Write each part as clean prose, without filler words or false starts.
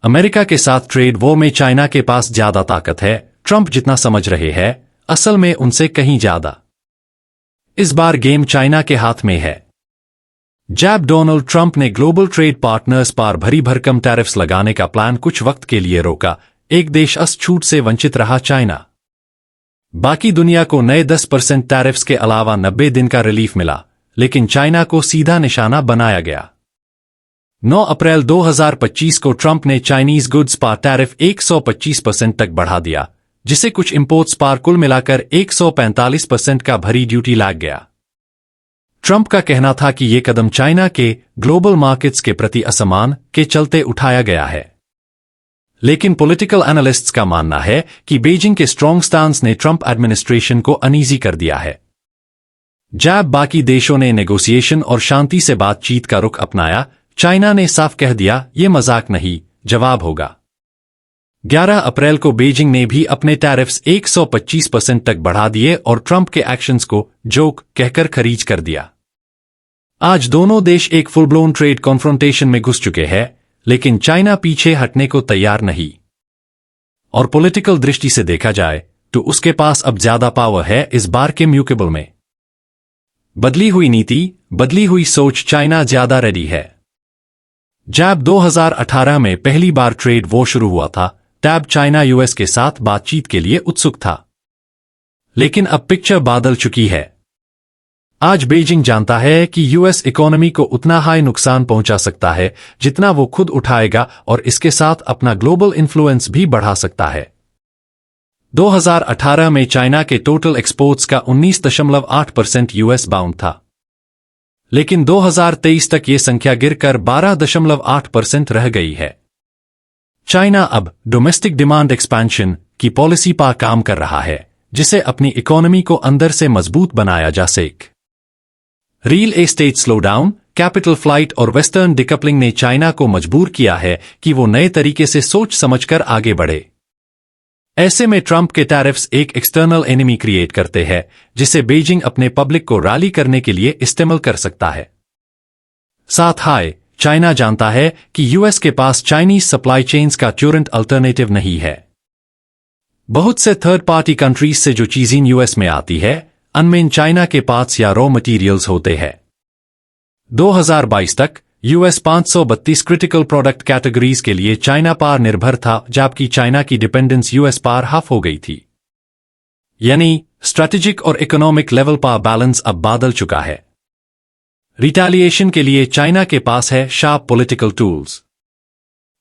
America के साथ trade war में चाइना के पास ज्यादा ताकत है। ट्रंप जितना समझ रहे हैं, असल में उनसे कहीं ज्यादा। इस बार गेम चाइना के हाथ में है। जब डोनाल्ड ट्रंप ने ग्लोबल ट्रेड पार्टनर्स पर भरी भरकम टैरिफ्स लगाने का प्लान कुछ वक्त के लिए रोका, एक देश इस छूट से वंचित रहा, चाइना। बाकी दुनिया को नए 10% टैरिफ्स के अलावा 90 दिन का रिलीफ मिला, लेकिन चाइना को सीधा निशाना बनाया गया। 9 अप्रैल 2025 को ट्रंप ने चाइनीज गुड्स पर टैरिफ 125% तक बढ़ा दिया, जिसे कुछ इंपोर्ट्स पर कुल मिलाकर 145% का भरी ड्यूटी लग गया। ट्रंप का कहना था कि यह कदम चाइना के ग्लोबल मार्केट्स के प्रति असम्मान के चलते उठाया गया है। लेकिन पॉलिटिकल एनालिस्ट्स का मानना है कि बीजिंग के स्ट्रॉन्ग स्टांस ने ट्रंप एडमिनिस्ट्रेशन को अनईजी कर दिया है। जब बाकी देशों ने नेगोशिएशन और शांति से बातचीत का रुख अपनाया, चाइना ने साफ कह दिया, ये मजाक नहीं, जवाब होगा। 11 अप्रैल को बीजिंग ने भी अपने टैरिफ्स 125% तक बढ़ा दिए और ट्रंप के एक्शंस को जोक कहकर खरीज कर दिया। आज दोनों देश एक फुल ब्लोन ट्रेड कॉन्फ्रोंटेशन में घुस चुके हैं, लेकिन चाइना पीछे हटने को तैयार नहीं। और पॉलिटिकल दृष्टि से देखा जाए तो उसके पास अब ज्यादा पावर है इस बार के म्यूकेबल में। बदली हुई नीति, बदली हुई सोच, चाइना ज्यादा रेडी है। जब 2018 में पहली बार ट्रेड वॉर शुरू हुआ था, तब चाइना यूएस के साथ बातचीत के लिए उत्सुक था। लेकिन अब पिक्चर बदल चुकी है। आज बीजिंग जानता है कि यूएस इकोनॉमी को उतना हाई नुकसान पहुंचा सकता है जितना वो खुद उठाएगा, और इसके साथ अपना ग्लोबल इन्फ्लुएंस भी बढ़ा सकता है। 2018 में चाइना के टोटल एक्सपोर्ट्स का 19.8% यूएस बाउंड था, लेकिन 2023 तक ये संख्या गिरकर 12.8% रह गई है। चाइना अब डोमेस्टिक डिमांड एक्सपेंशन की पॉलिसी पर काम कर रहा है, जिसे अपनी इकोनॉमी को अंदर से मजबूत बनाया जा सके। Real estate slowdown, capital flight और वेस्टर्न डिकपलिंग ने चाइना को मजबूर किया है कि वो नए तरीके से सोच समझकर आगे बढ़े। ऐसे में ट्रंप के टैरिफ्स एक एक्सटर्नल एनिमी क्रिएट करते हैं, जिसे बीजिंग अपने पब्लिक को रैली करने के लिए इस्तेमाल कर सकता है। साथ ही चाइना जानता है कि यूएस के पास चाइनीज सप्लाई चेन्स का ट्यूरेंट अल्टरनेटिव नहीं है। बहुत से थर्ड पार्टी कंट्रीज से जो चीजें यूएस में आती है, उनमें चाइना के पार्ट्स या रॉ मटेरियल्स होते हैं। 2022 तक यूएस 532 क्रिटिकल प्रोडक्ट कैटेगरीज के लिए चाइना पर निर्भर था, जबकि चाइना की डिपेंडेंस यूएस पर हाफ हो गई थी। यानी स्ट्रेटेजिक और इकोनॉमिक लेवल पर बैलेंस अब बदल चुका है। रिटेलिएशन के लिए चाइना के पास है sharp political tools.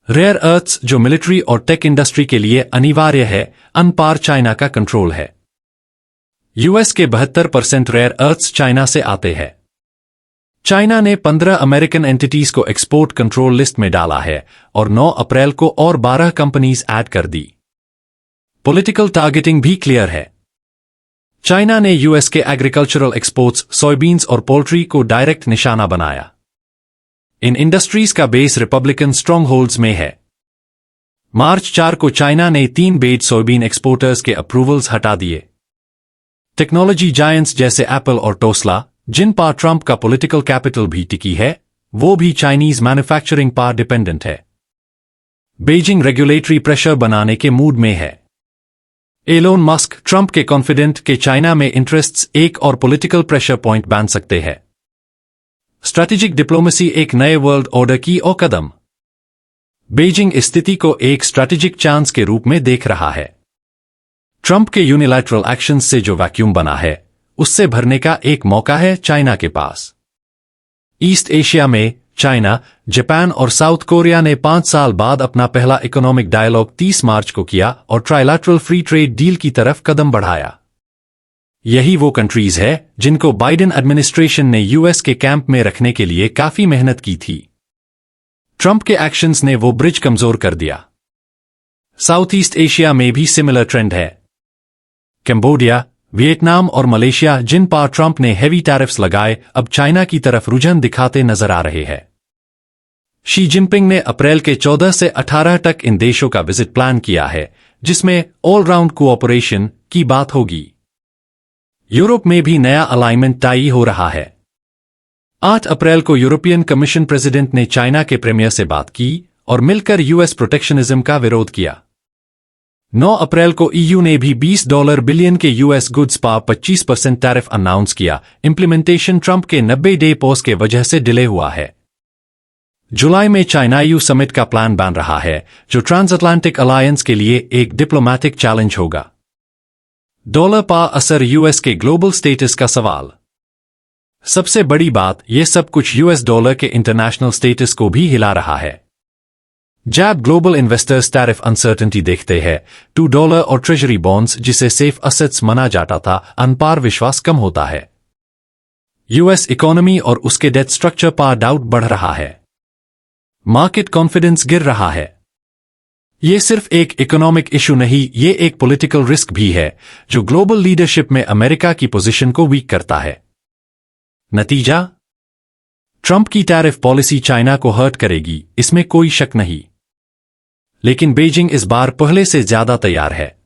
Rare earths, जो मिलिट्री और टेक इंडस्ट्री के लिए अनिवार्य है, उन पर चाइना का कंट्रोल है। यूएस के 72% रेयर अर्थ्स चाइना से आते हैं। चाइना ने 15 अमेरिकन एंटिटीज को एक्सपोर्ट कंट्रोल लिस्ट में डाला है और 9 अप्रैल को और 12 कंपनीज ऐड कर दी। पॉलिटिकल टारगेटिंग भी क्लियर है। चाइना ने यूएस के एग्रीकल्चरल एक्सपोर्ट्स, सोयाबीन्स और पोल्ट्री को डायरेक्ट निशाना बनाया। इन इंडस्ट्रीज का बेस रिपब्लिकन स्ट्रॉन्ग होल्ड्स में है। मार्च 4 को चाइना ने 3 बेड सोयाबीन एक्सपोर्टर्स के अप्रूवल्स हटा दिए। टेक्नोलॉजी जायंट्स जैसे एप्पल और टेस्ला, जिन पर ट्रंप का पॉलिटिकल कैपिटल भी टिकी है, वो भी चाइनीज मैन्युफैक्चरिंग पर डिपेंडेंट है। बीजिंग रेगुलेटरी प्रेशर बनाने के मूड में है। एलोन मस्क, ट्रंप के कॉन्फिडेंट के चाइना में इंटरेस्ट्स एक और पॉलिटिकल प्रेशर पॉइंट बन सकते हैं। स्ट्रैटेजिक डिप्लोमेसी, एक नए वर्ल्ड ऑर्डर की और कदम। बीजिंग इस स्थिति को एक स्ट्रैटेजिक चांस के रूप में देख रहा है। ट्रंप के यूनिलैटरल एक्शंस से जो वैक्यूम बना है, उससे भरने का एक मौका है चाइना के पास। ईस्ट एशिया में चाइना, जापान और साउथ कोरिया ने 5 साल बाद अपना पहला इकोनॉमिक डायलॉग 30 मार्च को किया और ट्राइलैटरल फ्री ट्रेड डील की तरफ कदम बढ़ाया। यही वो कंट्रीज है जिनको बाइडेन एडमिनिस्ट्रेशन ने यूएस के कैंप में रखने के लिए काफी मेहनत की थी। ट्रंप के एक्शंस ने वो ब्रिज कमजोर कर दिया। साउथ ईस्ट एशिया में भी सिमिलर ट्रेंड है। कंबोडिया, वियतनाम और मलेशिया, जिन पर ट्रंप ने हेवी टैरिफ्स लगाए, अब चाइना की तरफ रुझान दिखाते नजर आ रहे हैं। शी जिनपिंग ने अप्रैल के 14 से 18 तक इन देशों का विजिट प्लान किया है, जिसमें ऑलराउंड कोऑपरेशन की बात होगी। यूरोप में भी नया अलाइनमेंट तय हो रहा है। 8 अप्रैल को यूरोपियन कमीशन प्रेसिडेंट ने चाइना के प्रीमियर से बात की और मिलकर यूएस प्रोटेक्शनिज्म का विरोध किया। 9 अप्रैल को ईयू ने भी $20 बिलियन के यूएस गुड्स पर 25% टैरिफ अनाउंस किया। इंप्लीमेंटेशन ट्रंप के 90 डे पॉज के वजह से डिले हुआ है। जुलाई में चाइना ईयू समिट का प्लान बन रहा है, जो ट्रांसअटलांटिक अलायंस के लिए एक डिप्लोमैटिक चैलेंज होगा। डॉलर पर असर यूएस के ग्लोबल स्टेटस का सवाल। सबसे बड़ी बात, यह सब कुछ यूएस डॉलर के इंटरनेशनल स्टेटस को भी हिला रहा है। जब ग्लोबल इन्वेस्टर्स टैरिफ अनसर्टेनिटी देखते हैं, $2 और ट्रेजरी बॉन्ड्स जिसे सेफ असेट्स माना जाता था, अन पर विश्वास कम होता है। यूएस इकोनॉमी और उसके डेट स्ट्रक्चर पर डाउट बढ़ रहा है। मार्केट कॉन्फिडेंस गिर रहा है। यह सिर्फ एक इकोनॉमिक इशू नहीं, यह एक पॉलिटिकल रिस्क भी है, जो ग्लोबल लीडरशिप में अमेरिका की पोजीशन को वीक करता है। नतीजा, ट्रंप की टैरिफ पॉलिसी चाइना को हर्ट करेगी, इसमें कोई शक नहीं। लेकिन बीजिंग इस बार पहले से ज्यादा तैयार है।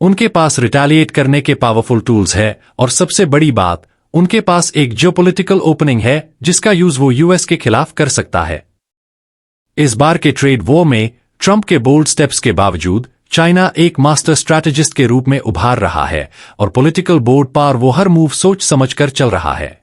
उनके पास रिटेलिएट करने के पावरफुल टूल्स है, और सबसे बड़ी बात, उनके पास एक जियोपॉलिटिकल ओपनिंग है जिसका यूज वो यूएस के खिलाफ कर सकता है। इस बार के ट्रेड वॉर में ट्रंप के बोल्ड स्टेप्स के बावजूद चाइना एक मास्टर स्ट्रैटेजिस्ट के रूप में उभार रहा है, और पॉलिटिकल बोर्ड पर वो हर मूव सोच समझकर चल रहा है।